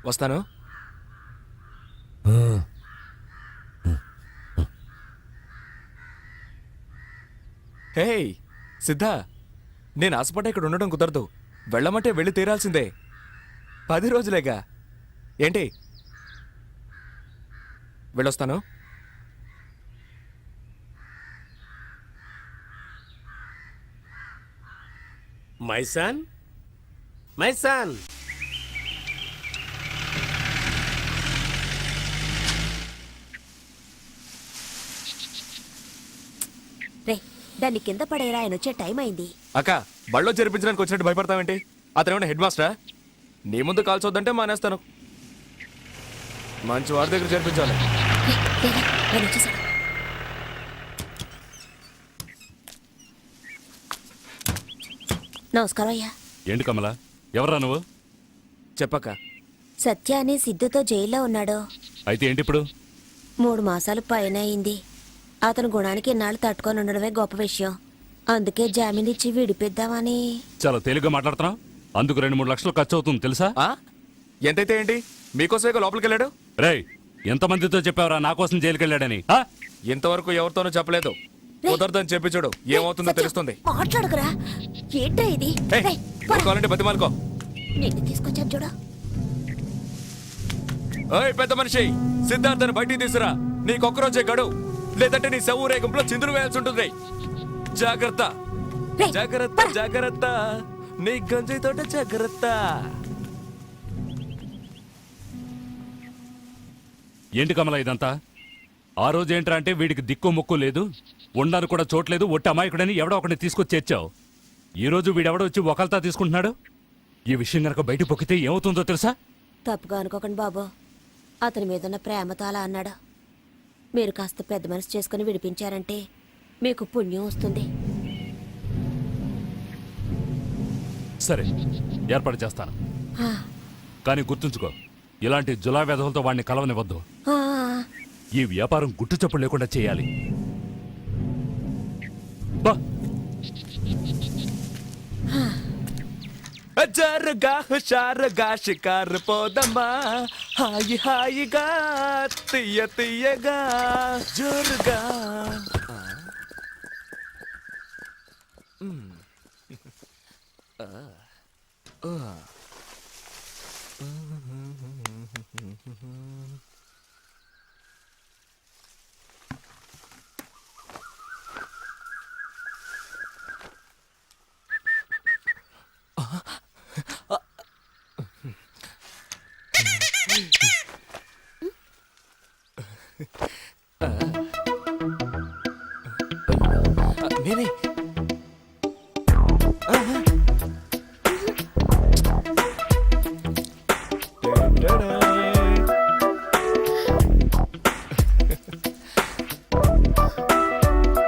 వస్తాను. హే సిద్ధ, నేను ఆశపడ్డా ఇక్కడ ఉండడం కుదరదు. వెళ్ళమంటే వెళ్ళి తీరాల్సిందే. 10 రోజులేగా. ఏంటి? వెళ్ళొస్తాను. My son, my son. రే, దాన్ని కింద పడేరా, ఆయన వచ్చే టైం అయింది. అక్క, బళ్ళో చేర్పించడానికి వచ్చినట్టు భయపడతావేంటి? అతను ఏమన్నా హెడ్ మాస్టరా? నీ ముందు కాల్చొద్దంటే మానేస్తాను. మంచి వాడి దగ్గర చేర్పించాలి. రే, రే, రే, ఆయన వచ్చేసాడు. నమస్కారం అయ్యా. ఏంటి కమల, ఎవరా నువ్వు? చెప్పక్క. సత్య అని సిద్ధుతో జైల్లో ఉన్నాడు. అయితే ఏంటి ఇప్పుడు? 3 మాసాలు పైన అయింది. అతని గుణానికి ఇన్నాళ్ళు తట్టుకొని ఉండడమే గొప్ప విషయం. అందుకే జామీన్ ఇచ్చి విడిపిద్దామని. చాలా తేలిగ్గా మాట్లాడుతున్నావు. అందుకు 2-3 లక్షలు ఖర్చు అవుతుంది తెలుసా? ఎంతైతే ఏంటి? మీకోసమే లోపలికి వెళ్ళాడు. రేయ్, ఎంతమందితో చెప్పావరా నా కోసం జైలుకి వెళ్ళాడని? ఇంతవరకు ఎవరితోనూ చెప్పలేదు. కుదరదని చెప్పి చూడు, ఏమవుతుందో తెలుస్తుంది. మాట్లాడకురా, ఏంటో ఇది. కావాలంటే బతిమాలుకో. నిన్ను తీసుకొచ్చాను చూడు. ఓయ్ పెద్ద మనిషి, సిద్ధార్థని బయటికి తీసురా. నీకొక్కరోజే గడు, లేదంటే నీ శవూరేగంలో చిందులు వేయాల్సి ఉంటుంది. జాగ్రత్త, జాగ్రత్త, జాగ్రత్త. నీ గంజి తోట జాగ్రత్త. ఏంటి కమల ఇదంతా? ఆ రోజు ఏంట్రా అంటే వీడికి దిక్కు ముక్కు లేదు, ఉండడానికి కూడా చోట్లేదు, ఒట్టి అమాయకుడని ఎవడో ఒకరిని తీసుకొచ్చి చేర్చావు. ఈ రోజు వీడెవడో వచ్చి ఒకల్తా తీసుకుంటున్నాడు. ఈ విషయం గనక బయట పొక్కితే ఏమవుతుందో తెలుసా? తప్పుగా అనుకోకండి బాబు, అతని మీద ఉన్న ప్రేమతో అలా అన్నాడు. మీరు కాస్త పెద్ద మనసు చేసుకుని విడిపించారంటే మీకు పుణ్యం వస్తుంది. సరే, ఏర్పాటు చేస్తాను. ఆ, కానీ గుర్తుంచుకో, ఇలాంటి జులా వ్యధులతో వాడిని కలవనివ్వద్దు. ఆ, ఈ వ్యాపారం గుట్టు చప్పుడు లేకుండా చేయాలి. బా జరగా హుషారుగా షికారు పోదమ్మా, హాయి హాయిగా, తీయ తీయగా, జోరుగా. నేనే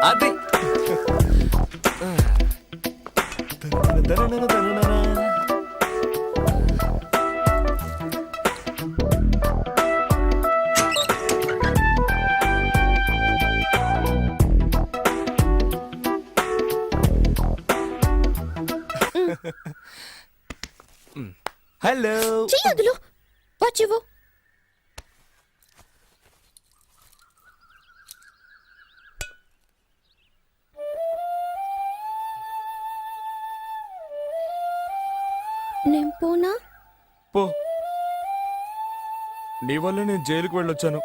అది. హలో. చెయ్యదులు వచ్చివు. నేను పోనా? పో. నీ వల్ల నేను జైలుకు వెళ్ళొచ్చాను.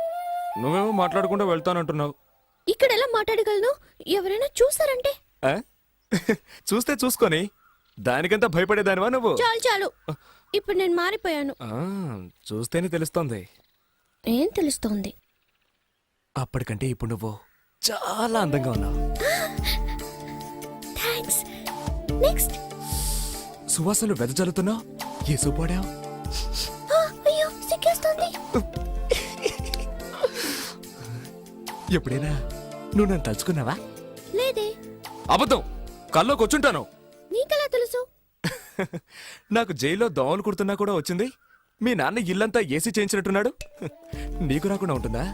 నువ్వేమో మాట్లాడకుండా వెళ్తానంటున్నావు. ఇక్కడ ఎలా మాట్లాడగలను? ఎవరైనా చూసారంటే? చూస్తే చూసుకొని దానికంతా భయపడేదానివా నువ్వు? చాలు చాలు, ఇప్పుడు నేను మారిపోయాను. చూస్తేనే తెలుస్తోంది. ఏం తెలుస్తోంది? అప్పటికంటే ఇప్పుడు నువ్వు చాలా అందంగా ఉన్నావు. థాంక్స్. నెక్స్ట్. సువాసనలు వెదజల్లుతున్నావు. ఏ సూపాడావు? అయ్యో, సిగ్గేస్తోంది. ఎప్పుడైనా నువ్వు నన్ను తలుచుకున్నావా? లేదే. అబద్ధం. కల్లోకి వచ్చుంటాను. నీకెలా తెలుసు? నాకు జైల్లో దోమలు కుడుతున్నా కూడా వచ్చింది. మీ నాన్న ఇల్లంతా ఏసీ చేయించినట్టున్నాడు. నీకు రాకుండా ఉంటుందా?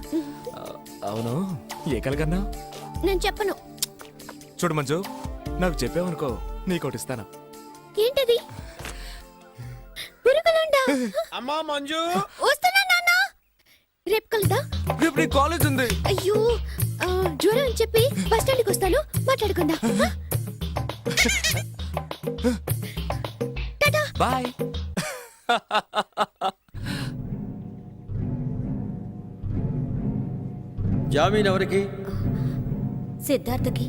అవును, ఏ కలగన్నా? నేను చెప్పను. చూడు మంజు, నాకు చెప్పావనుకో నీకోటి ఇస్తాను. ఏంటది? పురుగులుండా? అమ్మా మంజు, వస్తున్నా నాన్న. రేపు కలుద్దాం. రేపు నీ కాలేజ్ ఉంది. అయ్యో జ్వరం అని చెప్పి బస్ స్టాండ్కి వస్తాను, మాట్లాడుకుందాం. టాటా. బాయ్. జామీన్ ఎవరికి? సిద్ధార్థకి.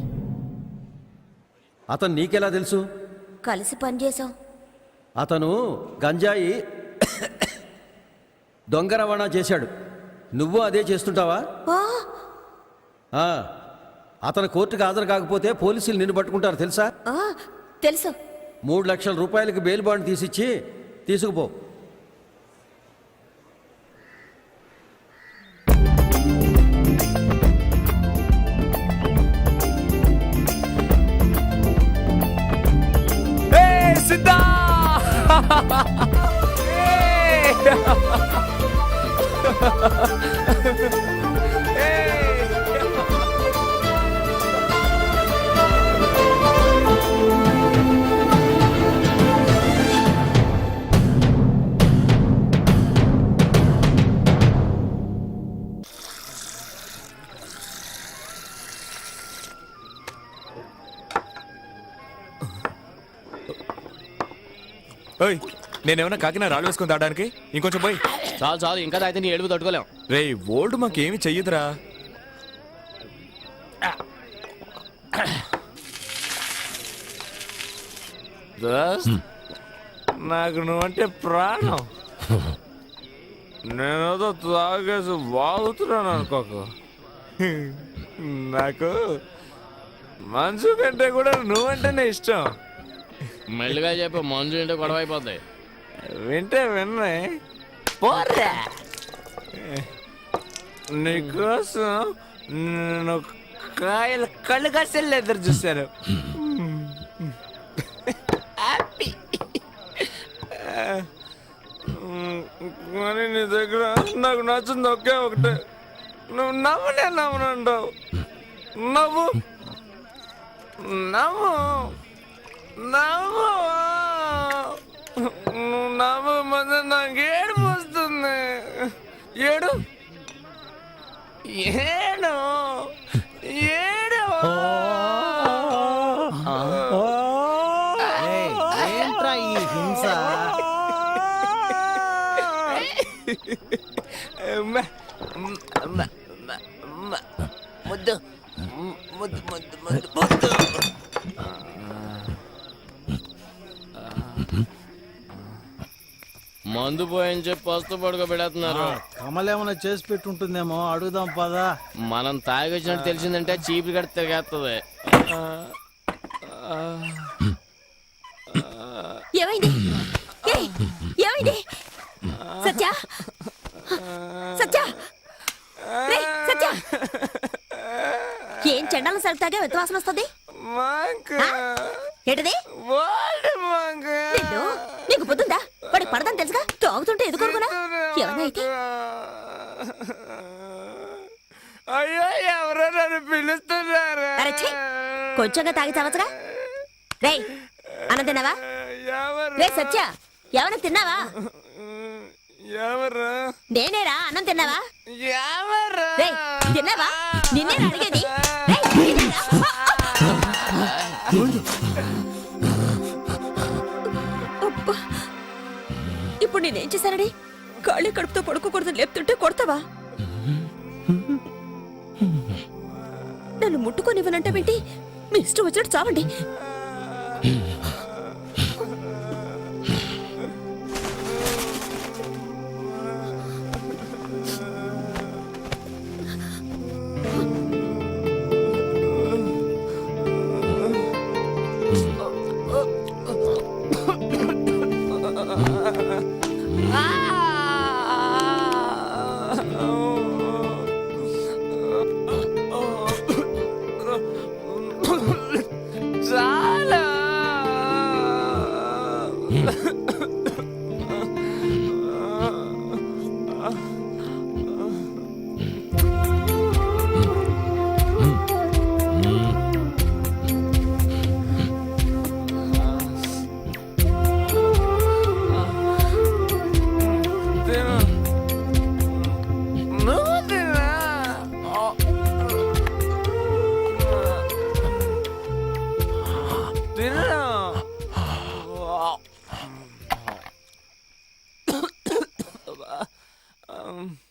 అతను నీకెలా తెలుసు? కలిసి పనిచేసాం. అతను గంజాయి దొంగ రవాణా చేశాడు. నువ్వు అదే చేస్తుంటావా? ఆ, ఆ, అతను కోర్టుకు హాజరు కాకపోతే పోలీసులు నిన్ను పట్టుకుంటారు తెలుసా? ఆ, తెలుసు. 3 లక్షల రూపాయలకి బెయిల్ బాండ్ తీసిచ్చి తీసుకుపో. ఏయ్, సిద్ధా! ఏయ్! ఏయ్! ఓయ్, నేనేమన్నా కాకినా రాళ్ళు వేసుకొని తాగడానికి? ఇంకొంచెం పోయి. చాలు చాలు, ఇంకా తాగితే నీ ఏడుపు తట్టుకోలేం. రే, ఓల్డ్ మాకేమి చెయ్యదురా. దోస్త్, నాకు నువ్వంటే ప్రాణం. నేనేదో తాగేసి బాగుతున్నాను అనుకోకు. నాకు మనసు కంటే కూడా నువ్వంటేనే ఇష్టం. మెల్లిగా చెప్పి మంజు ఇంటే గొడవ అయిపోద్ది. వింటే విన్నే పోరా. నీకోసం నేను కాయలు కళ్ళు కసలు ఎదురు చూశాను. హ్యాపీ. కానీ నీ దగ్గర నాకు నచ్చింది ఒకే ఒకటే. నువ్వు నవ్వనే నవ్వనంటావు. నవ్వు నవ్వు నవ్వు. నువ్వు నవ్వు మధ్య నాకు ఏడుపు వస్తుంది. ఏడు ఏడు ఏడు. ఏంట్రా ఈ హింస? ముద్దు ముద్దు ముద్దు ముద్దు ముద్దు. మందు పోయని చెప్పి పస్తు పడుకోబెడుతున్నారు. కమలేమన్నా చేసి పెట్టుంటుందేమో, అడుగుదాం పదా. మనం తాగి వచ్చినట్టు తెలిసిందంటే చీపులు కట్టి తిరిగేస్తుంది. ఏమైంది? ఏయ్, ఏమైంది? సత్య, సత్య, రేయ్, సత్య. ఏం చెండాలం సరుకుతాగా ఎంత వాసన వస్తుంది? ఏంటది? నిన్ను, నీకు పొద్దుందా? వాడికి పడదని తెలుసుగా, తాగుతుంటే ఎదుకోనుకున్నా. ఏమన్నా అయితే? అయ్యో, ఎవరో నన్ను పిలుస్తున్నారు. అరే ఛీ, కొంచెంగా తాగి చావచ్చుగా. రేయ్, అన్నం తిన్నావా? రే సత్య, ఏమన్నా తిన్నావా? ఎవరు? నేనేరా, అన్నం తిన్నావా? ఎవరు? రేయ్, తిన్నావా? నిన్నేనా అడిగేది? రేయ్, తిన్నారా? అబ్బా, ఇప్పుడు నేనేం చేశానని ఖాళీ కడుపుతో పడుకోకూడదు లేపుతుంటే కొడతావా? నన్ను ముట్టుకొనివ్వనంటే ఏంటి? మీ ఇష్టం వచ్చినట్టు చావండి.